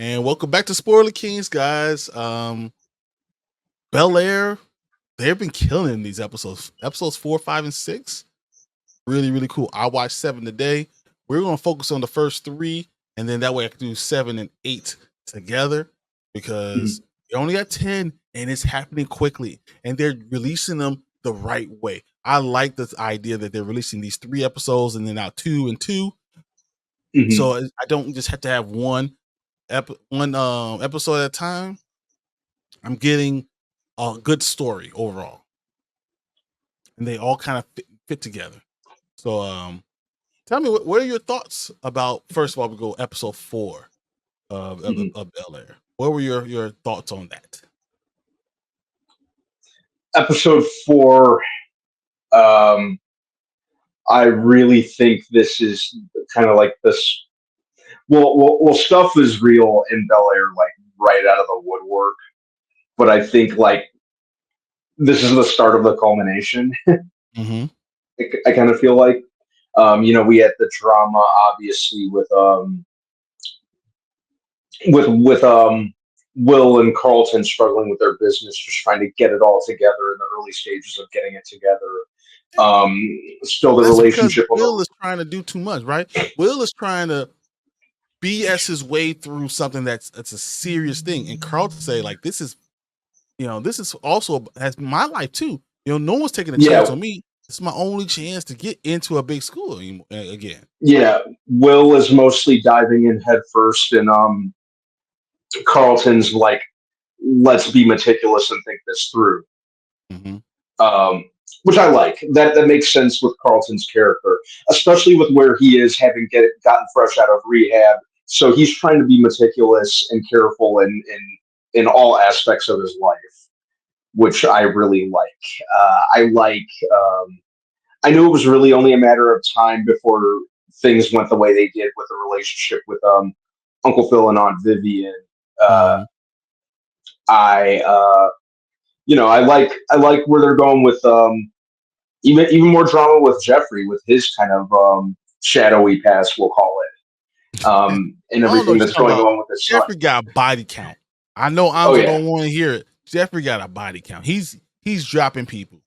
And welcome back to Spoiler Kings, guys. Bel Air, they've been killing these episodes. Episodes 4, 5, and 6. Really, really cool. I watched 7 today. We're gonna focus on the first 3, and then that way I can do 7 and 8 together because they only got 10 and it's happening quickly. And they're releasing them the right way. I like this idea that they're releasing these 3 episodes and then now 2 and 2. So I don't just have to have one episode at a time. I'm getting a good story overall, and they all kind of fit together. So, tell me what are your thoughts about? First of all, we go episode 4 of Bel Air. What were your thoughts on that? Episode 4. Um, I really think this is kind of like this. Well, stuff is real in Bel Air, like right out of the woodwork. But I think like this is the start of the culmination. Mm-hmm. I kind of feel like, we had the drama obviously with Will and Carlton struggling with their business, just trying to get it all together in the early stages of getting it together. Still the That's because relationship on Will the is trying to do too much, right? Will is trying to BS his way through something that's a serious thing, and Carlton say like, "This is, this is also has my life too. No one's taking a chance yeah on me. It's my only chance to get into a big school again." yeah. Will is mostly diving in head first, and Carlton's like, let's be meticulous and think this through. Mm-hmm. Um, which I like. That makes sense with Carlton's character, especially with where he is, having gotten fresh out of rehab. So he's trying to be meticulous and careful in all aspects of his life, which I really like. I like. I knew it was really only a matter of time before things went the way they did with the relationship with Uncle Phil and Aunt Vivian. Uh, Mm-hmm. I like where they're going with even more drama with Jeffrey with his kind of shadowy past, we'll call it, and I don't know everything what you're that's talking going about. on with his son. Jeffrey got a body count. I know Oh Anzo yeah, don't want to hear it. Jeffrey got a body count. He's dropping people.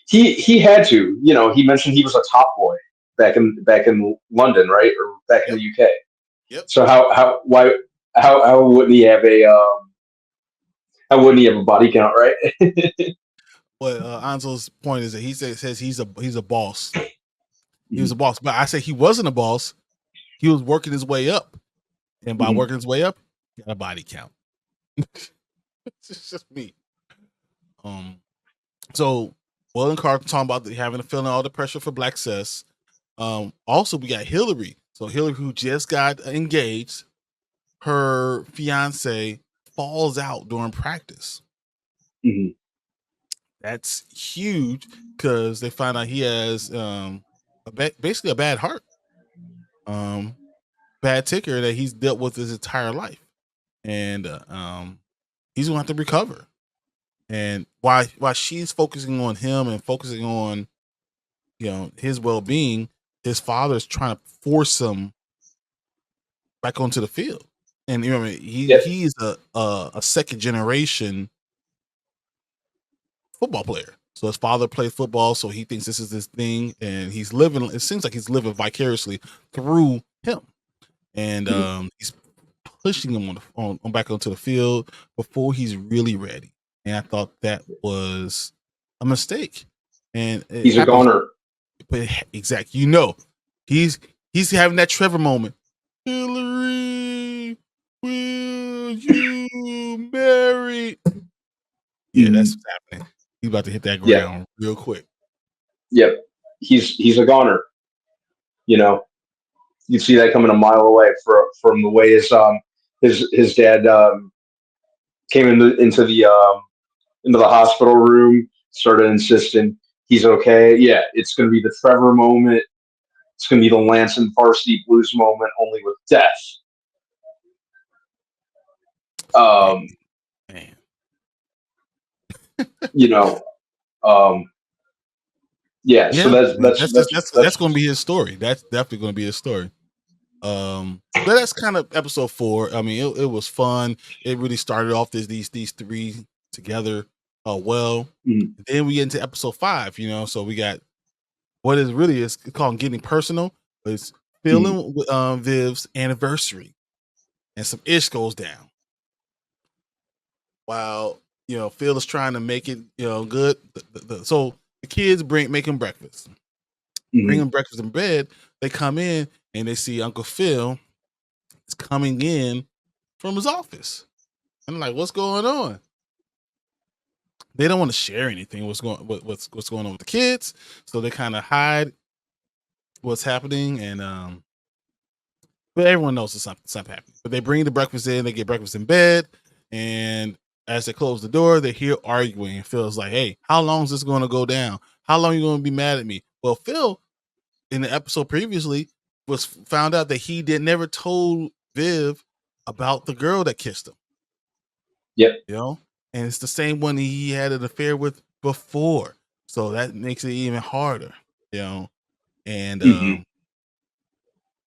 he had to. He mentioned he was a top boy back in London, right, or back in Yep. the UK. Yep. So how wouldn't he have a body count, right? But Anzo's point is that says he's a boss. He was Mhm, a boss, but I say he wasn't a boss. He was working his way up, and by mhm. working his way up, he got a body count. It's just me. Um. So Will and Carlton talking about having a feeling all the pressure for Black Cess. Also we got Hillary. So Hillary, who just got engaged, her fiance falls out during practice. Mhm. That's huge because they find out he has basically a bad heart, um, bad ticker that he's dealt with his entire life, and he's gonna have to recover. And while she's focusing on him and focusing on his well being, his father's trying to force him back onto the field. And Yep. he's a second generation football player. So his father played football, so he thinks this is his thing, and he's living. It seems like he's living vicariously through him, and Mhm. he's pushing him on back onto the field before he's really ready. And I thought that was a mistake, and it He's a happens. goner. But exactly, he's having that Trevor moment. Hillary, will you marry? Yeah, that's Mhm. what's happening. He's about to hit that Yep. ground real quick. Yep. He's a goner. You know, you see that coming a mile away from the way his dad came into the hospital room, started insisting he's okay. Yeah, it's going to be the Trevor moment. It's going to be the Lance and Varsity Blues moment, only with death. Man, Um, man. you know, um, yeah. So Yeah, that's man. that's that's That's that's going to be his story. That's definitely going to be his story. But that's kind of episode 4. I mean, it was fun. It really started off these three together well. Mhm. Then we get into episode 5, so we got what is really is called Getting Personal. It's Mhm. feeling Viv's anniversary, and some ish goes down. While Phil is trying to make it good. So the kids make him breakfast, bring Mhm. him breakfast in bed. They come in and they see Uncle Phil is coming in from his office. I'm like, what's going on? They don't want to share anything. What's going on with the kids? So they kind of hide what's happening, and but everyone knows something happening. But they bring the breakfast in. They get breakfast in bed, and as they close the door, they hear arguing. And Phil's like, "Hey, how long is this going to go down? How long are you going to be mad at me?" Well, Phil, in the episode previously, was found out that he never told Viv about the girl that kissed him. Yep. And it's the same one he had an affair with before, so that makes it even harder. And Mhm.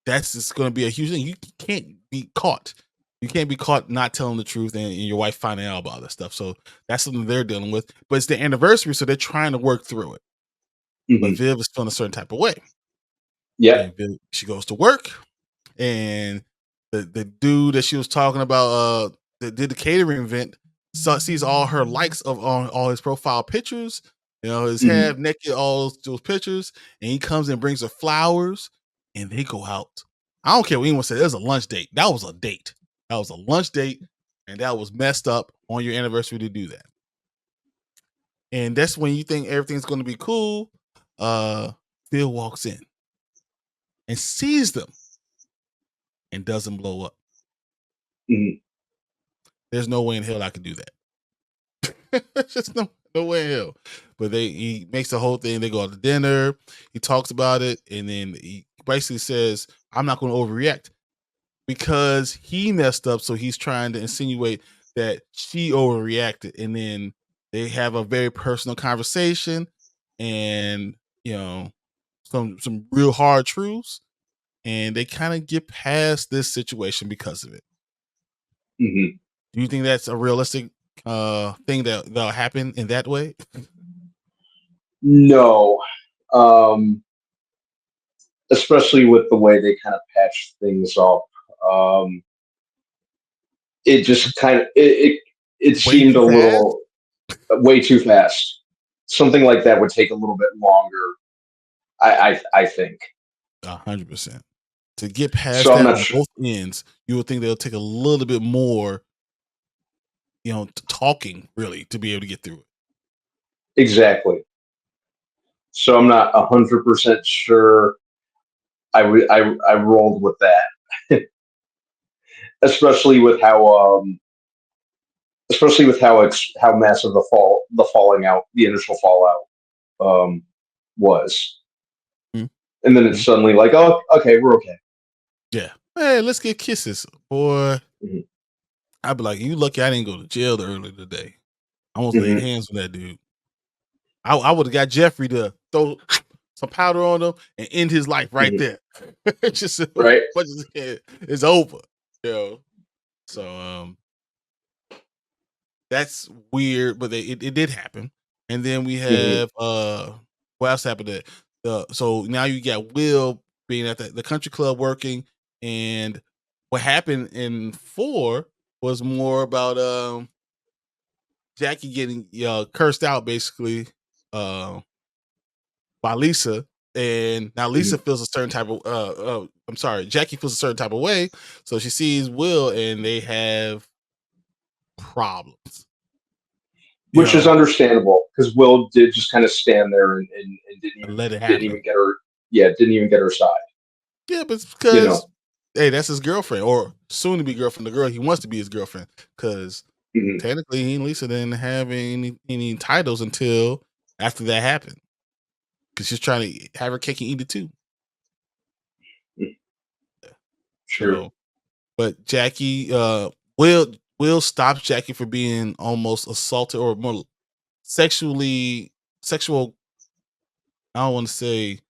that's just going to be a huge thing. You can't be caught. You can't be caught not telling the truth, and your wife finding out about that stuff. So that's something they're dealing with. But it's the anniversary, so they're trying to work through it. But Mhm. Viv is feeling a certain type of way, Yep. and Viv, she goes to work, and the dude that she was talking about, that did the catering event, sees all her likes on all his profile pictures. His Mhm. half naked, all those pictures, and he comes and brings her flowers, and they go out. I don't care what anyone said. It was a lunch date. That was a date. That was a lunch date, and that was messed up on your anniversary to do that. And that's when you think everything's going to be cool. Phil walks in and sees them and doesn't blow up. Mhm. There's no way in hell I could do that. There's just no way in hell. But he makes the whole thing. They go out to dinner. He talks about it, and then he basically says, "I'm not going to overreact," because he messed up. So he's trying to insinuate that she overreacted, and then they have a very personal conversation, and some real hard truths, and they kind of get past this situation because of it. Mhm. Do you think that's a realistic thing that'll happen in that way? No. Um, Especially with the way they kind of patched things up. Um, it just kind of it Way seemed too a fast? little way too fast. Something like that would take a little bit longer. I think. 100%. To get past So I'm that not on sure both ends, you would think they'll take a little bit more, talking really to be able to get through it. exactly. So I'm not 100% sure. I rolled with that, especially with how massive the falling out the initial fallout was, and then it's Mhm. suddenly like, oh, okay, we're okay. Yeah. Hey, let's get kisses, boy. Hmm. I'd be like, you lucky I didn't go to jail earlier today. I almost laid Hmm. hands on that dude. I would have got Jeffrey to throw some powder on him and end his life right Hmm. there. Just as Right. much as it's over. So that's weird, but it did happen. And then we Hmm. have what else happened there? So now you got Will being at the country club working, and what happened in 4 was more about Jackie getting cursed out basically uh by Lisa. And now Lisa Hmm. feels a certain type of I'm sorry, Jackie feels a certain type of way. So she sees Will and they have problems. You Which is know, understandable because Will did just kind of stand there and and let it didn't happen. even get her. Yeah, didn't even get her side. Yeah, but it's You know. because hey, that's his girlfriend or soon to be girlfriend, the girl he wants to be his girlfriend. Because Hmm. technically, he and Lisa didn't have any titles until after that happened. Because she's trying to have her cake and eat it too. Sure. So, but Jackie, Will stops Jackie for being almost assaulted or more sexual. I don't want to say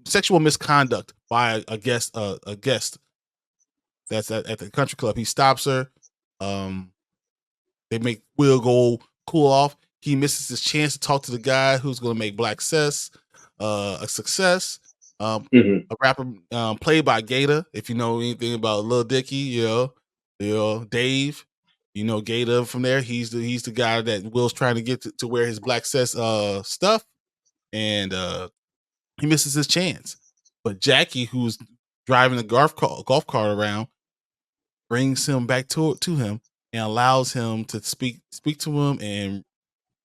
sexual misconduct by a guest that's at the country club. He stops her. Um, they make Will go cool off. He misses his chance to talk to the guy who's going to make Black Cess a success. Mhm. A rapper played by Gator. If you know anything about Lil Dicky, Dave. You know Gator from there. He's the guy that Will's trying to get to wear his Black Cess stuff, and he misses his chance. But Jackie, who's driving the golf cart around, brings him back to him and allows him to speak to him. And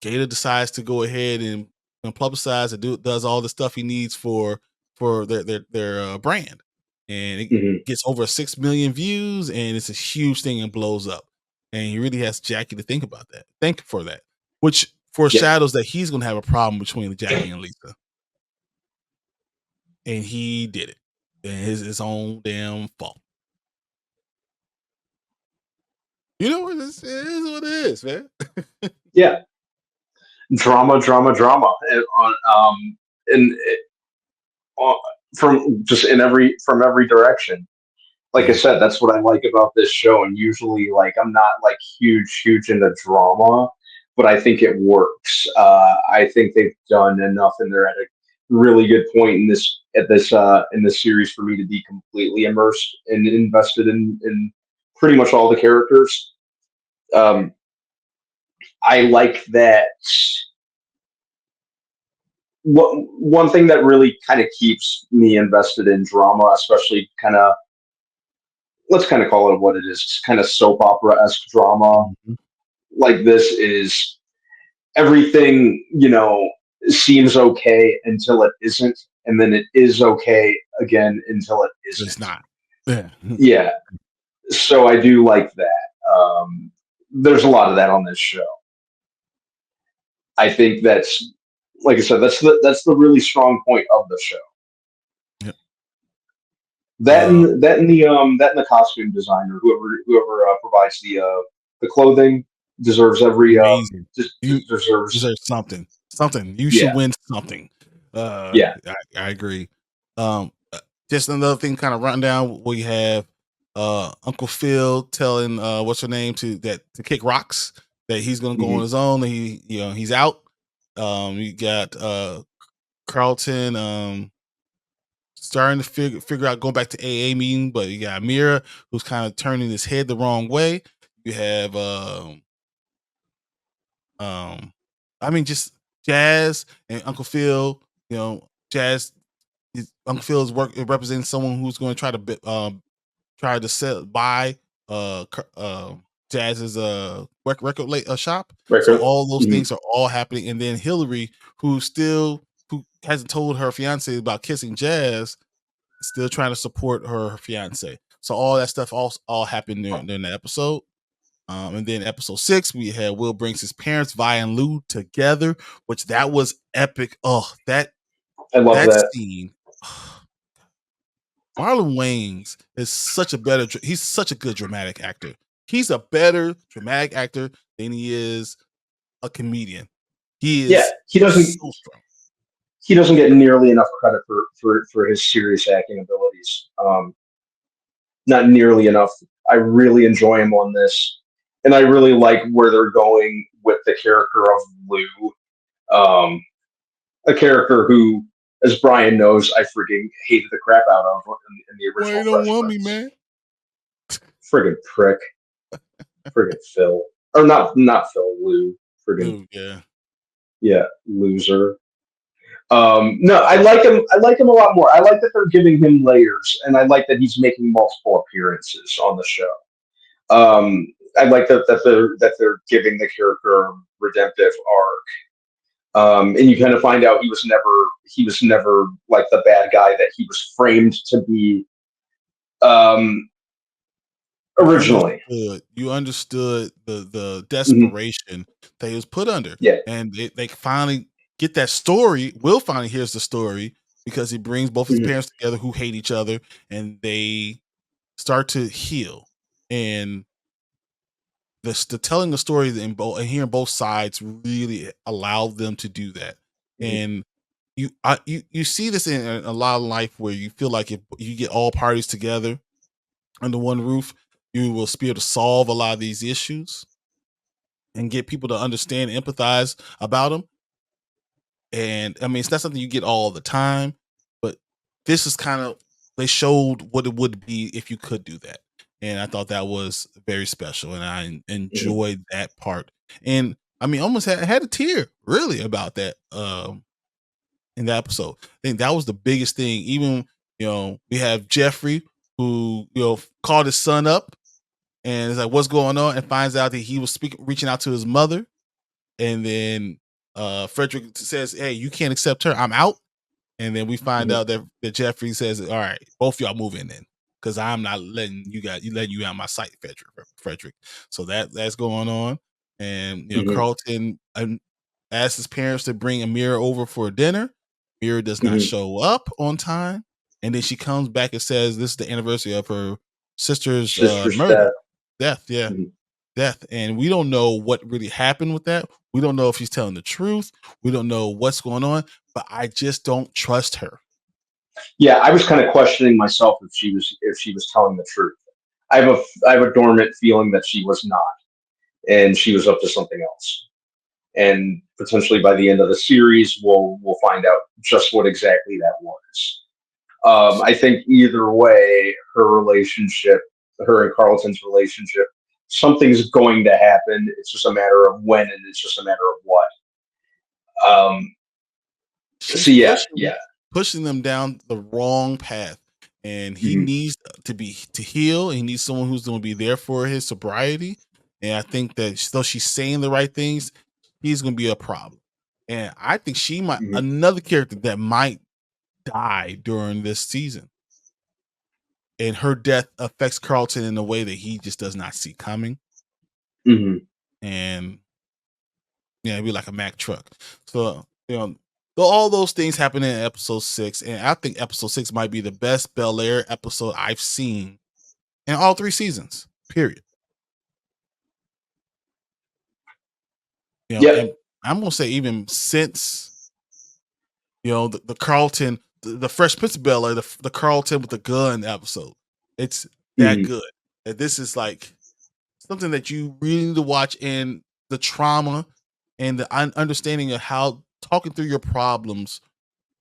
Gator decides to go ahead and publicize and does all the stuff he needs for their brand, and it Mhm. gets over 6 million views, and it's a huge thing and blows up. And he really has Jackie to think for that, which Yeah. foreshadows that he's going to have a problem between Jackie and Lisa, and he did it, and his own damn fault. You know what this is? What it is, man. Yeah. Drama, drama, drama, and on and uh, from just in every from every direction. Like I Yeah, said, that's what I like about this show. And usually, like I'm not like huge into drama, but I think it works. I think they've done enough, and they're at a really good point in this series for me to be completely immersed and invested in pretty much all the characters. Um, I like that. One thing that really kind of keeps me invested in drama, especially kind of let's kind of call it what it is, kind of soap opera esque drama mhm. like this is everything, seems okay until it isn't, and then it is okay again until it It's isn't. not. Yeah, Yeah, so I do like that. There's a lot of that on this show. I think that's, like I said, that's the really strong point of the show. yeah. That Uh, and the costume designer, whoever provides the clothing deserves every Amazing. You deserves. deserve something. Something. You should Yeah, win something. yeah. I agree. Just another thing, kind of running down. We have Uncle Phil telling what's her name to kick rocks. That he's gonna go on Hmm. his own. And he's out. You got Carlton starting to figure out going back to AA meeting, but you got Mira who's kind of turning his head the wrong way. You have Um, I mean, just Jazz and Uncle Phil. Jazz. Uncle Phil is representing someone who's going to try to buy Jazz's record shop. So Record. all those Mhm. things are all happening, and then Hillary, who hasn't told her fiance about kissing Jazz, still trying to support her fiance. So all that stuff all happened during the episode. And then episode 6, we had Will brings his parents, Vi and Lou, together, which that was epic. Oh, I love that that. scene. Marlon Wayans is he's such a good dramatic actor. He's a better dramatic actor than he is a comedian. He Yeah, is he doesn't so strong. he doesn't get nearly enough credit for his serious acting abilities. Not nearly enough. I really enjoy him on this, and I really like where they're going with the character of Lou, um, a character who, as Brian knows, I freaking hated the crap out of in the Why you original don't Fresh want me, Prince. man? Friggin' prick, friggin' Phil, or not Phil, Lou, friggin' Lou, yeah. yeah, loser. No, I like him. I like him a lot more. I like that they're giving him layers, and I like that he's making multiple appearances on the show. I like that they're giving the character a redemptive arc, and you kind of find out he was never like the bad guy that he was framed to be um, originally. You understood the Hmm. desperation that he was put under, Yeah. and they finally get that story. Will finally hears the story because he brings both his Hmm. parents together who hate each other, and they start to heal. And the telling the story and hearing both sides really allowed them to do that. Hmm. And you see this in a lot of life where you feel like if you get all parties together under one roof, you will be able to solve a lot of these issues and get people to understand and empathize about them. And I mean, it's not something you get all the time, but this is kind of they showed what it would be if you could do that. And I thought that was very special, and I Mhm. enjoyed that part. And I mean, almost had a tear really about that in the episode. I think that was the biggest thing. Even we have Jeffrey who called his son up and is like, "What's going on?" and finds out that he was reaching out to his mother, and then Frederick says, "Hey, you can't accept her. I'm out." And then we find Mhm. out that Jeffrey says, "All right, both y'all move in then, because I'm not letting you out of my sight, Frederick." So that's going on, and Mhm. Carlton asks his parents to bring Amira over for dinner. Amira does not Mhm. show up on time, and then she comes back and says this is the anniversary of her sister's Sister's murder, death. death, yeah, Mhm. death, and we don't know what really happened with that. We don't know if she's telling the truth. We don't know what's going on, but I just don't trust her. Yeah, I was kind of questioning myself if she was telling the truth. I have a dormant feeling that she was not, and she was up to something else. And potentially by the end of the series, we'll find out just what exactly that was. I think either way, her and Carlton's relationship, something's going to happen. It's just a matter of when, and it's just a matter of what. Um, She's so yeah. pushing them down the wrong path, and he Mhm. needs to heal. He needs someone who's going to be there for his sobriety. And I think that though she's saying the right things, he's going to be a problem. And I think she might Mhm. another character that might die during this season, and her death affects Carlton in a way that he just does not see coming. Mhm. And yeah, it'd be like a Mack truck. So, so all those things happen in episode 6, and I think episode 6 might be the best Bel Air episode I've seen in all 3 seasons. Period. Yep. And I'm gonna say even since the Carlton, the Fresh Prince of Bel Air, the Carlton with the gun episode, it's that Mhm. good. That this is like something that you really need to watch, and the trauma and the understanding of how talking through your problems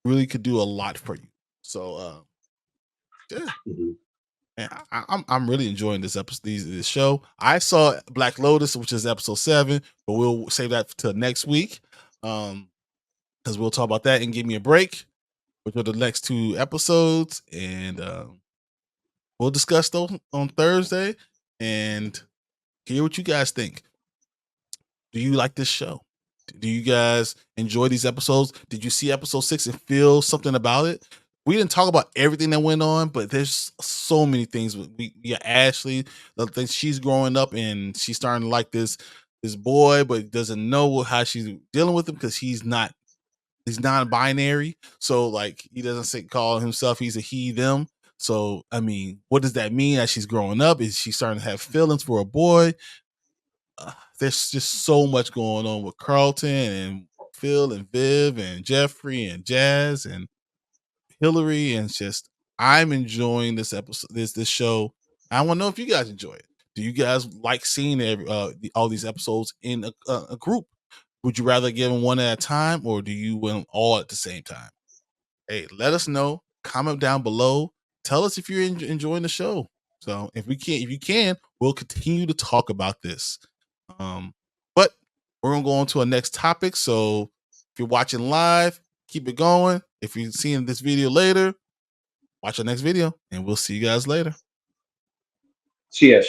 really could do a lot for you. So yeah, Mhm. and I'm really enjoying this episode, this show. I saw Black Lotus, which is episode 7, but we'll save that till next week, because we'll talk about that and give me a break, which are the next 2 episodes, and we'll discuss those on Thursday and hear what you guys think. Do you like this show? Do you guys enjoy these episodes? Did you see episode 6 and feel something about it? We didn't talk about everything that went on, but there's so many things. We got Ashley, the thing she's growing up and she's starting to like this boy, but doesn't know how she's dealing with him because he's non-binary. So like he doesn't call himself he's a he them. So I mean, what does that mean as she's growing up? Is she starting to have feelings for a boy? There's just so much going on with Carlton and Phil and Viv and Jeffrey and Jazz and Hillary, and it's just I'm enjoying this episode, this show. I want to know if you guys enjoy it. Do you guys like seeing all these episodes in a group? Would you rather give them one at a time, or do you want them all at the same time? Hey, let us know. Comment down below. Tell us if you're enjoying the show. So if you can, we'll continue to talk about this. Um, but we're gonna go on to our next topic. So if you're watching live, keep it going. If you're seeing this video later, watch our next video, and we'll see you guys later. CS.